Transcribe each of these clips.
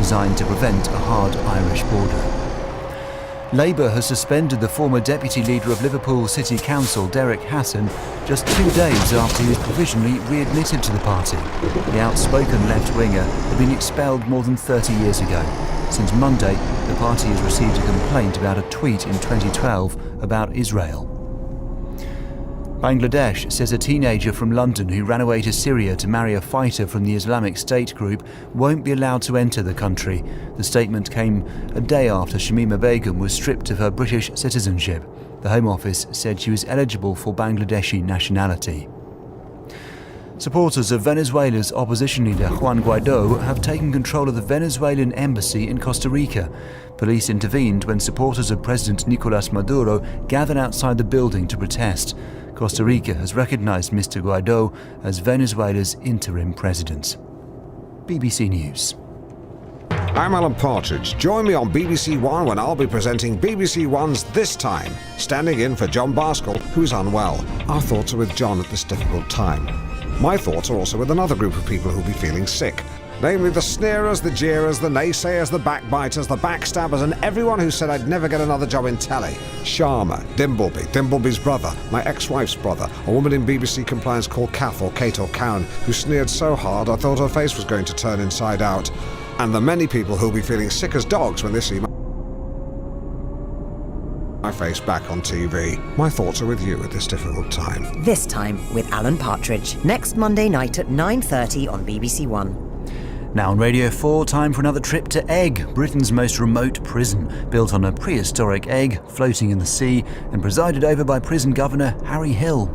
designed to prevent a hard Irish border. Labour has suspended the former deputy leader of Liverpool City Council, Derek Hassan, just 2 days after he was provisionally readmitted to the party. The outspoken left-winger had been expelled more than 30 years ago. Since Monday, the party has received a complaint about a tweet in 2012 about Israel. Bangladesh says a teenager from London who ran away to Syria to marry a fighter from the Islamic State group won't be allowed to enter the country. The statement came a day after Shamima Begum was stripped of her British citizenship. The Home Office said she was eligible for Bangladeshi nationality. Supporters of Venezuela's opposition leader Juan Guaidó have taken control of the Venezuelan embassy in Costa Rica. Police intervened when supporters of President Nicolás Maduro gathered outside the building to protest. Costa Rica has recognized Mr. Guaidó as Venezuela's interim president. BBC News. I'm Alan Partridge. Join me on BBC One when I'll be presenting BBC One's This Time, standing in for John Barskell, who's unwell. Our thoughts are with John at this difficult time. My thoughts are also with another group of people who'll be feeling sick, namely the sneerers, the jeerers, the naysayers, the backbiters, the backstabbers, and everyone who said I'd never get another job in telly. Sharma, Dimbleby, Dimbleby's brother, my ex-wife's brother, a woman in BBC compliance called Kath or Kate or Cowan, who sneered so hard I thought her face was going to turn inside out, and the many people who'll be feeling sick as dogs when they see my face back on TV. My thoughts are with you at this difficult time. This Time with Alan Partridge. Next Monday night at 9:30 on BBC One. Now on Radio 4, time for another trip to Eigg, Britain's most remote prison, built on a prehistoric egg floating in the sea and presided over by prison governor Harry Hill.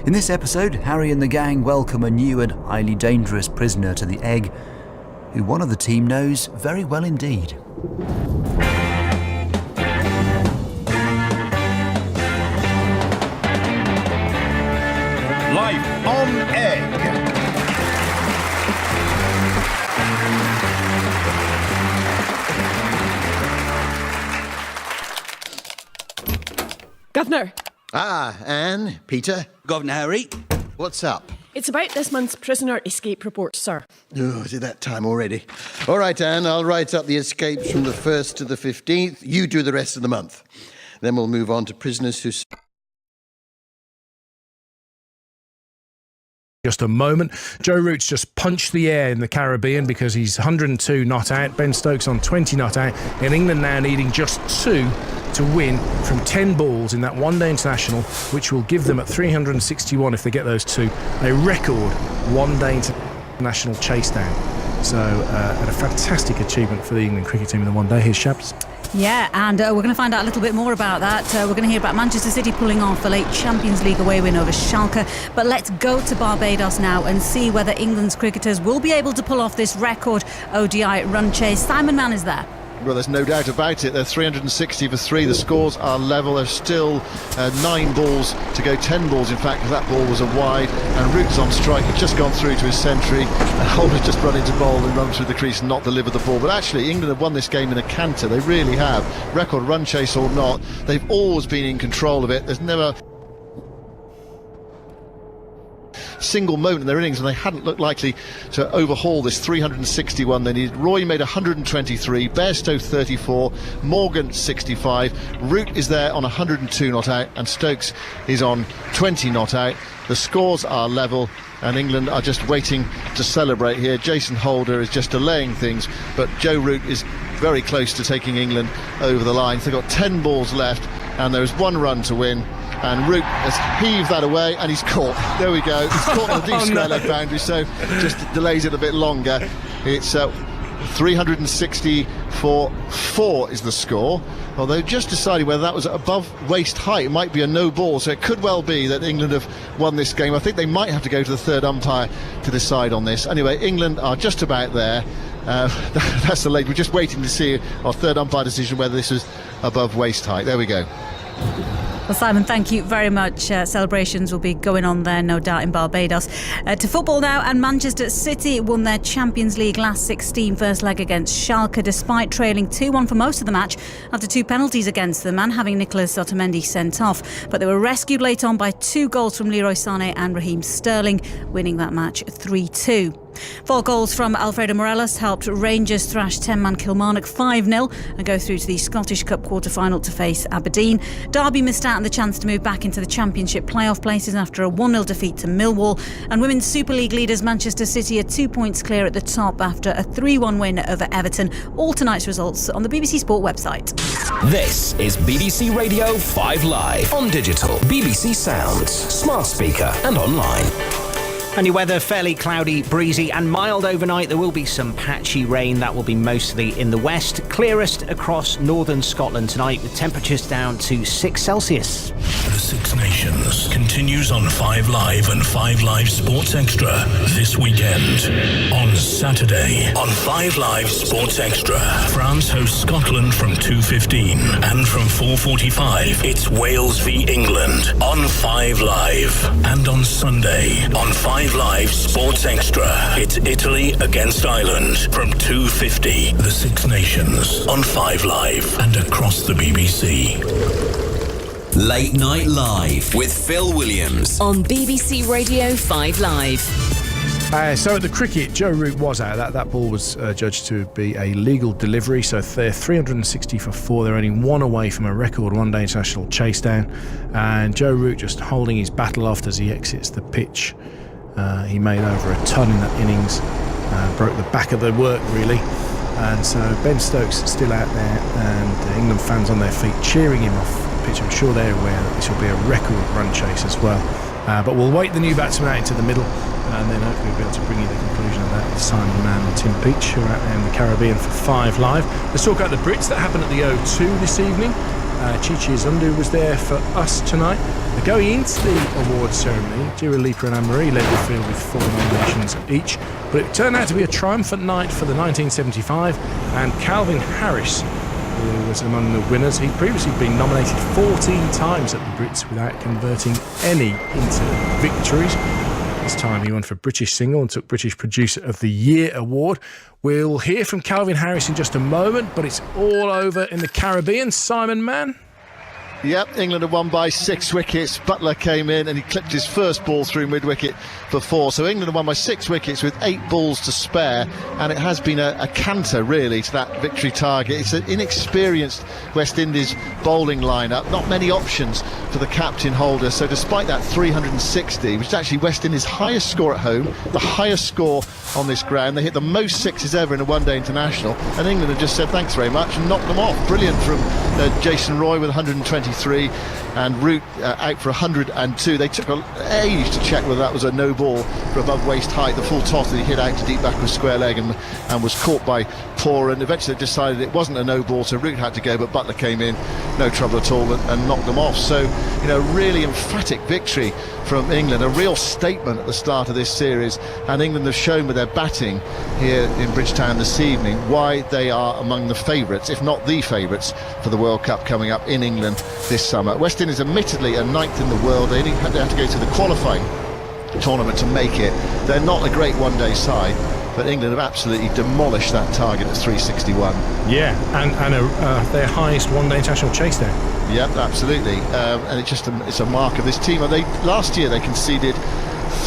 In this episode, Harry and the gang welcome a new and highly dangerous prisoner to the Eigg, who one of the team knows very well indeed. Life on Egg. Governor. Anne, Peter. Governor Harry. What's up? It's about this month's prisoner escape report, sir. Oh, is it that time already? All right, Anne, I'll write up the escapes from the 1st to the 15th. You do the rest of the month. Then we'll move on to prisoners who... Just a moment. Joe Root's just punched the air in the Caribbean because he's 102 not out. Ben Stokes on 20 not out. In England now needing just 2 to win from 10 balls in that one-day international, which will give them at 361 if they get those 2, a record one-day international chase down. So a fantastic achievement for the England cricket team in the one day. Here's Shabs. Yeah, and we're going to find out a little bit more about that. We're going to hear about Manchester City pulling off a late Champions League away win over Schalke. But let's go to Barbados now and see whether England's cricketers will be able to pull off this record ODI run chase. Simon Mann is there. Well, there's no doubt about it. They're 360 for 3. The scores are level. There's still 9 balls to go, 10 balls in fact, because that ball was a wide, and Root's on strike. He's just gone through to his century. Holder's just run into bowl and run through the crease and not delivered the ball. But actually, England have won this game in a canter. They really have. Record run chase or not, they've always been in control of it. There's never single moment in their innings and they hadn't looked likely to overhaul this 361 they needed. Roy made 123, Bairstow 34, Morgan 65, Root is there on 102 not out, and Stokes is on 20 not out. The scores are level and England are just waiting to celebrate here. Jason Holder is just delaying things, but Joe Root is very close to taking England over the line. So they've got 10 balls left and there is 1 run to win, and Root has heaved that away and he's caught. There we go, he's caught on the deep square leg boundary, so just delays it a bit longer. It's 360 for 4 is the score, although just deciding whether that was above waist height. It might be a no ball, so it could well be that England have won this game. I think they might have to go to the third umpire to decide on this. Anyway, England are just about there. That's the late. We're just waiting to see our third umpire decision whether this is above waist height. There we go. Well, Simon, thank you very much. Celebrations will be going on there, no doubt, in Barbados. To football now, and Manchester City won their Champions League last 16 first leg against Schalke, despite trailing 2-1 for most of the match after 2 penalties against them and having Nicolas Otamendi sent off. But they were rescued late on by 2 goals from Leroy Sané and Raheem Sterling, winning that match 3-2. 4 goals from Alfredo Morelos helped Rangers thrash 10-man Kilmarnock 5-0 and go through to the Scottish Cup quarter-final to face Aberdeen. Derby missed out on the chance to move back into the Championship playoff places after a 1-0 defeat to Millwall. And Women's Super League leaders Manchester City are 2 points clear at the top after a 3-1 win over Everton. All tonight's results on the BBC Sport website. This is BBC Radio 5 Live on digital, BBC Sounds, smart speaker and online. And your weather, fairly cloudy, breezy and mild overnight. There will be some patchy rain. That will be mostly in the west. Clearest across northern Scotland tonight with temperatures down to 6 Celsius. The Six Nations continues on 5 Live and 5 Live Sports Extra this weekend. On Saturday, on 5 Live Sports Extra, France hosts Scotland from 2:15 and from 4:45, it's Wales v England on 5 Live. And on Sunday, on 5 Live Sports Extra, it's Italy against Ireland from 2:50. The Six Nations on 5 Live and across the BBC. Late Night Live with Phil Williams on BBC Radio 5 Live. So at the cricket, Joe Root was out. That ball was judged to be a legal delivery, so they're 360 for 4. They're only 1 away from a record one-day international chase down. And Joe Root just holding his battle aloft as he exits the pitch. He made over a ton in that innings, broke the back of the work really, and so Ben Stokes still out there, and England fans on their feet cheering him off the pitch. I'm sure they're aware that this will be a record run chase as well, but we'll wait the new batsman out into the middle, and then hopefully we'll be able to bring you the conclusion of that with Simon Mann and Tim Peach, who are out there in the Caribbean for 5 Live. Let's talk about the Brits. That happened at the O2 this evening. Chichi Azundu was there for us tonight. Going into the awards ceremony, Dua Lipa and Anne-Marie led the field with 4 nominations each, but it turned out to be a triumphant night for the 1975, and Calvin Harris, who was among the winners. He'd previously been nominated 14 times at the Brits without converting any into victories. This time he won for British Single and took British Producer of the Year award. We'll hear from Calvin Harris in just a moment, but it's all over in the Caribbean. Simon Mann? Yep, England had won by 6 wickets. Butler came in and he clipped his first ball through mid-wicket for 4. So England had won by 6 wickets with 8 balls to spare, and it has been a canter really to that victory target. It's an inexperienced West Indies bowling lineup, not many options for the captain holder. So despite that 360, which is actually West Indies' highest score at home, the highest score on this ground, they hit the most 6s ever in a one-day international, and England have just said thanks very much and knocked them off. Brilliant from Jason Roy with 123 and Root out for 102. They took an age to check whether that was a no ball for above waist height. The full toss that he hit out to deep back with square leg and was caught by Poor, and eventually they decided it wasn't a no ball, so Root had to go, but Butler came in, no trouble at all, and knocked them off. So, really emphatic victory from England, a real statement at the start of this series, and England have shown with their batting here in Bridgetown this evening why they are among the favourites, if not the favourites, for the World Cup coming up in England this summer. West Indies admittedly are 9th in the world. They had to go to the qualifying tournament to make it. They're not a great one-day side, but England have absolutely demolished that target at 361. Yeah, and their highest one-day international chase down. Yep, absolutely, and it's a mark of this team. Last year they conceded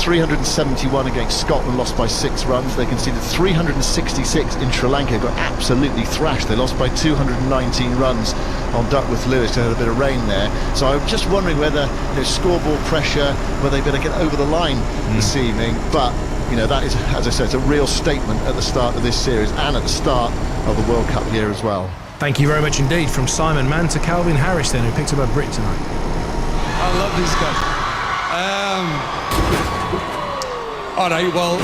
371 against Scotland, lost by 6 runs. They conceded 366 in Sri Lanka, got absolutely thrashed. They lost by 219 runs on Duckworth Lewis. They had a bit of rain there. So I'm just wondering whether scoreboard pressure, whether they better get over the line this evening. But that is, as I said, it's a real statement at the start of this series and at the start of the World Cup year as well. Thank you very much indeed. From Simon Mann to Calvin Harris then, who picked up a Brit tonight. I love these guys. All right, well,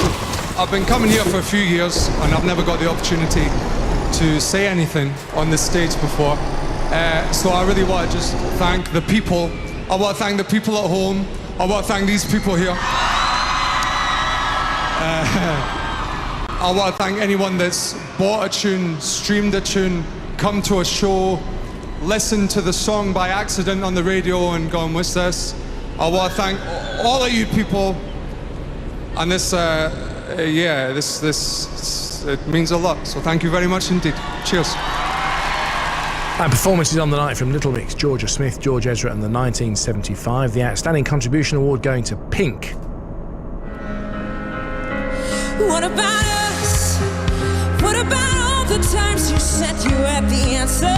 I've been coming here for a few years and I've never got the opportunity to say anything on this stage before. So I really want to just thank the people. I want to thank the people at home. I want to thank these people here. I want to thank anyone that's bought a tune, streamed a tune, come to a show, listened to the song by accident on the radio and gone, what's this? I want to thank all of you people. And this, it means a lot. So thank you very much indeed. Cheers. And performances on the night from Little Mix, Georgia Smith, George Ezra and the 1975. The Outstanding Contribution Award going to Pink. What about us? What about all the times you said you had the answer?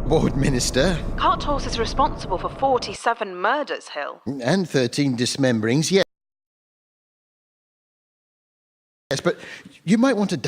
Board Minister. Carthorse is responsible for 47 murders, Hill. And 13 dismemberings, yes. Yes, but you might want to...